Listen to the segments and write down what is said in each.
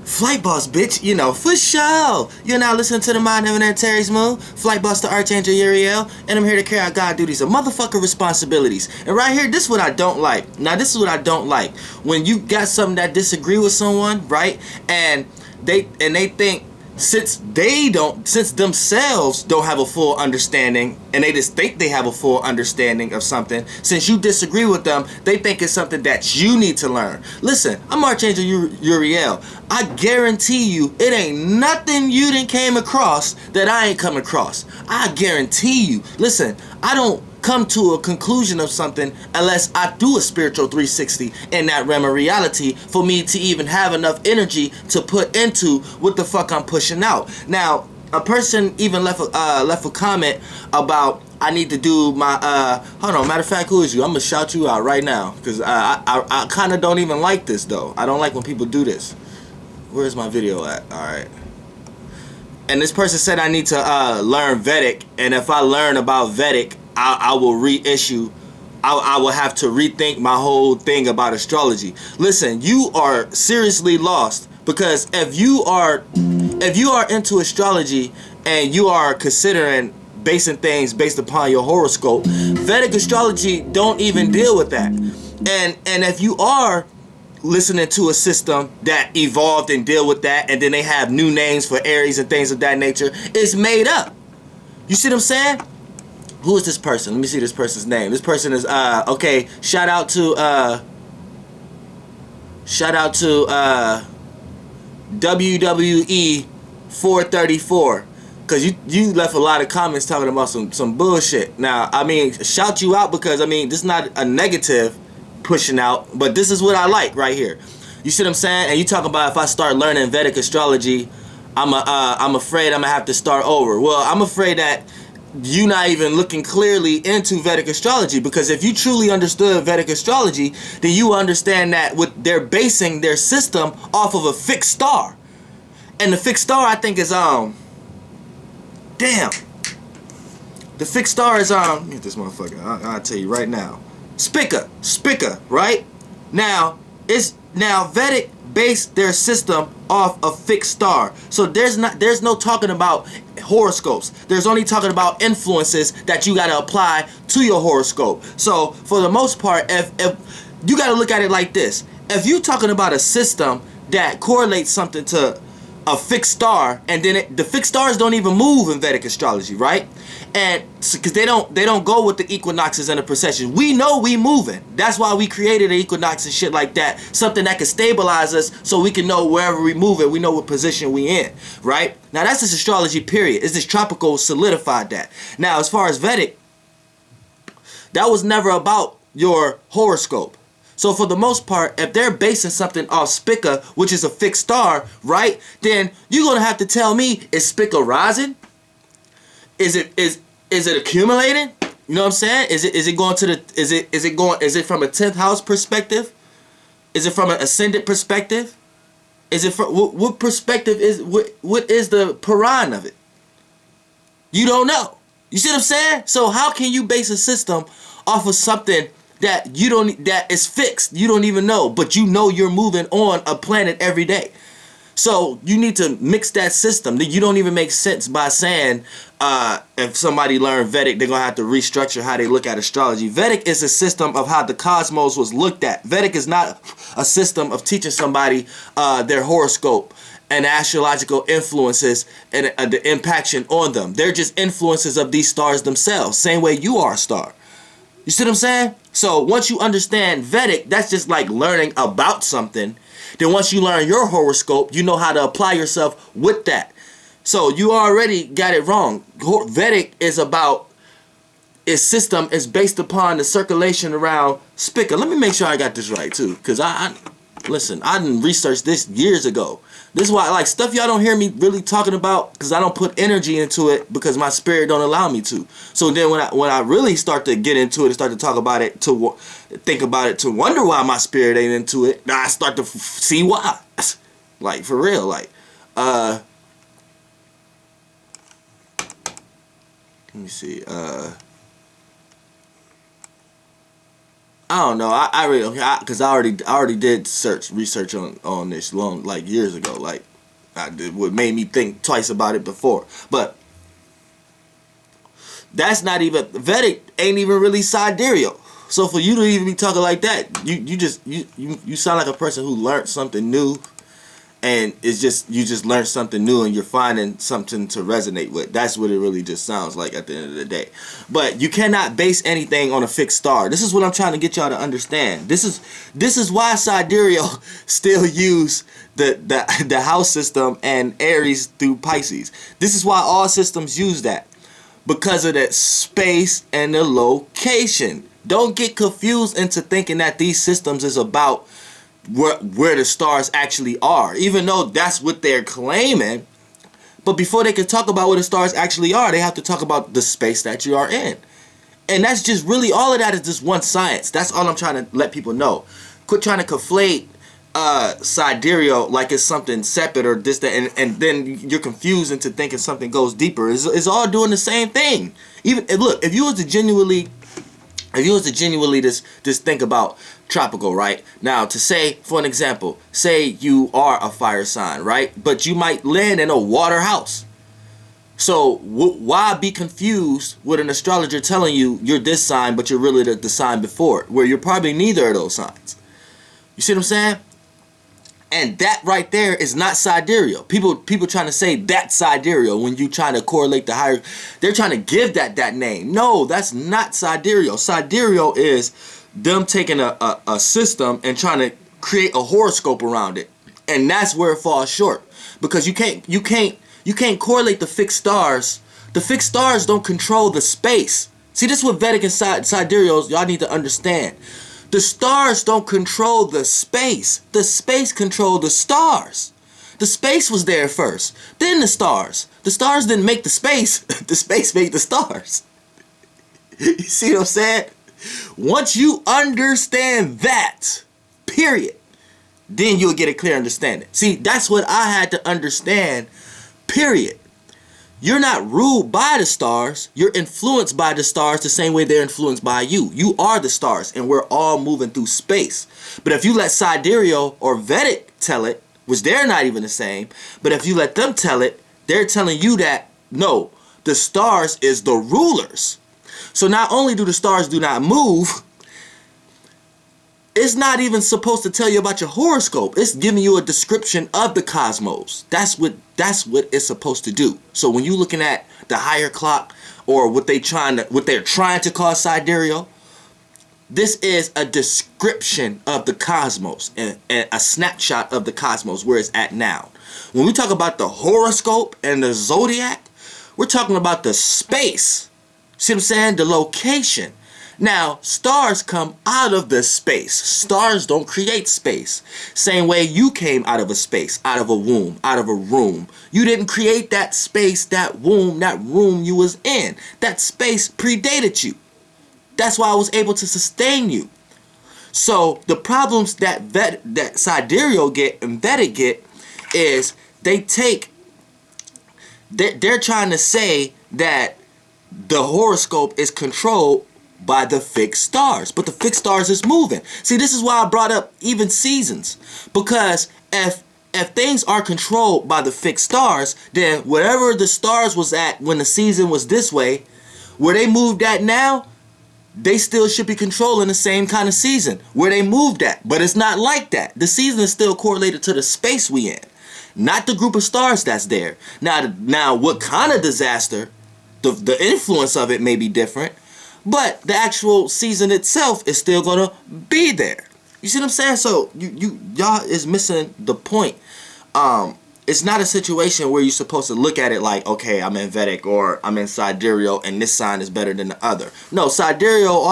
Flight Boss, bitch, you know, for sure. You're now listening to the Mind Eminent Terry's Moon, Flight Boss the Archangel Uriel, and I'm here to carry out God duties of motherfucker responsibilities. And right here, this is what I don't like. Now, this is what I don't like. When you got something that disagree with someone, right? And they think since themselves don't have a full understanding, and they just think they have a full understanding of something, since you disagree with them, they think it's something that you need to learn. Listen, I'm Archangel Uriel. I guarantee you, it ain't nothing you done came across that I ain't come across. I guarantee you. Listen, I don't come to a conclusion of something unless I do a spiritual 360 in that realm of reality for me to even have enough energy to put into what the fuck I'm pushing out. Now, a person even left a comment about I need to do my hold on, matter of fact, who is you? I'm gonna shout you out right now, because I kind of don't even like this though. I don't like when people do this. Where's my video at? Alright. And this person said I need to learn Vedic, and if I learn about Vedic, I will reissue. I will have to rethink my whole thing about astrology. Listen, you are seriously lost, because if you are into astrology and you are considering basing things based upon your horoscope, Vedic astrology don't even deal with that. And if you are listening to a system that evolved and deal with that, and then they have new names for Aries and things of that nature, it's made up. You see what I'm saying? Who is this person? Let me see this person's name. This person is okay. Shout out to WWE 434, because you left a lot of comments talking about some bullshit. Now, I mean, shout you out, because I mean, this is not a negative pushing out, but this is what I like right here. You see what I'm saying? And you talking about if I start learning Vedic astrology, I'm afraid I'm gonna have to start over. Well, I'm afraid that you not even looking clearly into Vedic astrology, because if you truly understood Vedic astrology, then you understand that they're basing their system off of a fixed star. And the fixed star, I think, is damn. The fixed star is let me get this motherfucker. I'll tell you right now. Spica, right? Now Vedic based their system off a fixed star. So there's no talking about horoscopes. There's only talking about influences that you gotta apply to your horoscope. So for the most part, if you gotta look at it like this. If you talking about a system that correlates something to a fixed star, and then the fixed stars don't even move in Vedic astrology, right? And because they don't go with the equinoxes and the precessions. We know we moving. That's why we created an equinox and shit like that. Something that can stabilize us, so we can know wherever we move it, we know what position we in, right? Now that's this astrology period. It's this tropical solidified that. Now as far as Vedic, that was never about your horoscope. So for the most part, if they're basing something off Spica, which is a fixed star, right? Then you're gonna have to tell me, is Spica rising? Is it accumulating? You know what I'm saying? Is it going to the is it from a 10th house perspective? Is it from an ascendant perspective? Is it from what perspective is what is the Puran of it? You don't know. You see what I'm saying? So how can you base a system off of something that that is fixed? You don't even know, but you know you're moving on a planet every day. So you need to mix that system. You don't even make sense by saying if somebody learned Vedic, they're going to have to restructure how they look at astrology. Vedic is a system of how the cosmos was looked at. Vedic is not a system of teaching somebody their horoscope and astrological influences and the impaction on them. They're just influences of these stars themselves, same way you are a star. You see what I'm saying? So once you understand Vedic, that's just like learning about something. Then once you learn your horoscope, you know how to apply yourself with that. So you already got it wrong. Vedic is about, its system is based upon the circulation around Spica. Let me make sure I got this right too, because listen, I didn't research this years ago. This is why, like, stuff y'all don't hear me really talking about, because I don't put energy into it, because my spirit don't allow me to. So then when I really start to get into it and start to talk about it, to think about it, to wonder why my spirit ain't into it, I start to see why. Like, for real, like, let me see, I don't know. I really, because I already did research on this like years ago. Like I did, what made me think twice about it before. But that's not even, Vedic ain't even really sidereal. So for you to even be talking like that, you sound like a person who learned something new. And it's just, you just learned something new and you're finding something to resonate with. That's what it really just sounds like at the end of the day. But you cannot base anything on a fixed star. This is what I'm trying to get y'all to understand. This is why sidereal still use the house system and Aries through Pisces. This is why all systems use that. Because of that space and the location. Don't get confused into thinking that these systems is about where the stars actually are, even though that's what they're claiming. But before they can talk about where the stars actually are, they have to talk about the space that you are in. And that's just really, all of that is just one science. That's all I'm trying to let people know. Quit trying to conflate sidereal like it's something separate or this, that, and then you're confused into thinking something goes deeper. It's all doing the same thing. Even look, if you was to genuinely just think about tropical, right? Now, to say, for an example, say you are a fire sign, right? But you might land in a water house. So why be confused with an astrologer telling you you're this sign, but you're really the sign before it, where you're probably neither of those signs? You see what I'm saying? And that right there is not sidereal. People trying to say that's sidereal when you trying to correlate the higher. They're trying to give that name. No, that's not sidereal. Sidereal is them taking a system and trying to create a horoscope around it, and that's where it falls short. Because you can't correlate the fixed stars. The fixed stars don't control the space. See, this is what Vedic and sidereals y'all need to understand. The stars don't control the space. The space control the stars. The space was there first, then the stars. The stars didn't make the space. The space made the stars. You see what I'm saying? Once you understand that, period, then you'll get a clear understanding. See, that's what I had to understand, period. You're not ruled by the stars. You're influenced by the stars the same way they're influenced by you. You are the stars, and we're all moving through space. But if you let sidereal or Vedic tell it, which they're not even the same, but if you let them tell it, they're telling you that, no, the stars is the rulers. So not only do the stars do not move, it's not even supposed to tell you about your horoscope. It's giving you a description of the cosmos. That's what it's supposed to do. So when you're looking at the higher clock or what they're trying to call sidereal, this is a description of the cosmos and a snapshot of the cosmos where it's at now. When we talk about the horoscope and the zodiac, we're talking about the space. See what I'm saying? The location. Now, stars come out of the space. Stars don't create space. Same way you came out of a space, out of a womb, out of a room. You didn't create that space, that room you was in. That space predated you. That's why I was able to sustain you. So the problems that sidereal get and Vedic get is they're trying to say that the horoscope is controlled by the fixed stars, but the fixed stars is moving. See, this is why I brought up even seasons, because if things are controlled by the fixed stars, then wherever the stars was at when the season was this way, where they moved at now, they still should be controlling the same kind of season where they moved at. But it's not like that. The season is still correlated to the space we in, not the group of stars that's there. Now what kind of disaster, the influence of it may be different, but the actual season itself is still gonna be there. You see what I'm saying? So y'all is missing the point. It's not a situation where you're supposed to look at it like, okay, I'm in Vedic or I'm in sidereal and this sign is better than the other. No, sidereal,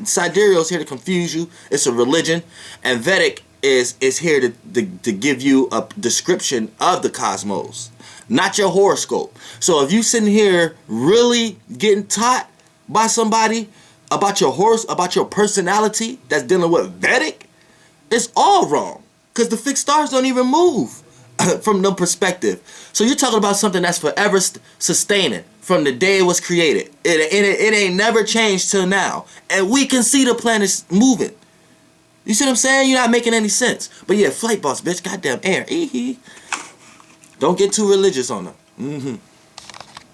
sidereal is here to confuse you. It's a religion, and Vedic is here to give you a description of the cosmos, not your horoscope. So if you sitting here really getting taught by somebody about your personality that's dealing with Vedic, it's all wrong, because the fixed stars don't even move from no perspective. So you're talking about something that's forever sustaining, from the day it was created. It ain't never changed till now. And we can see the planets moving. You see what I'm saying? You're not making any sense. But yeah, flight boss, bitch. Goddamn air. Don't get too religious on them.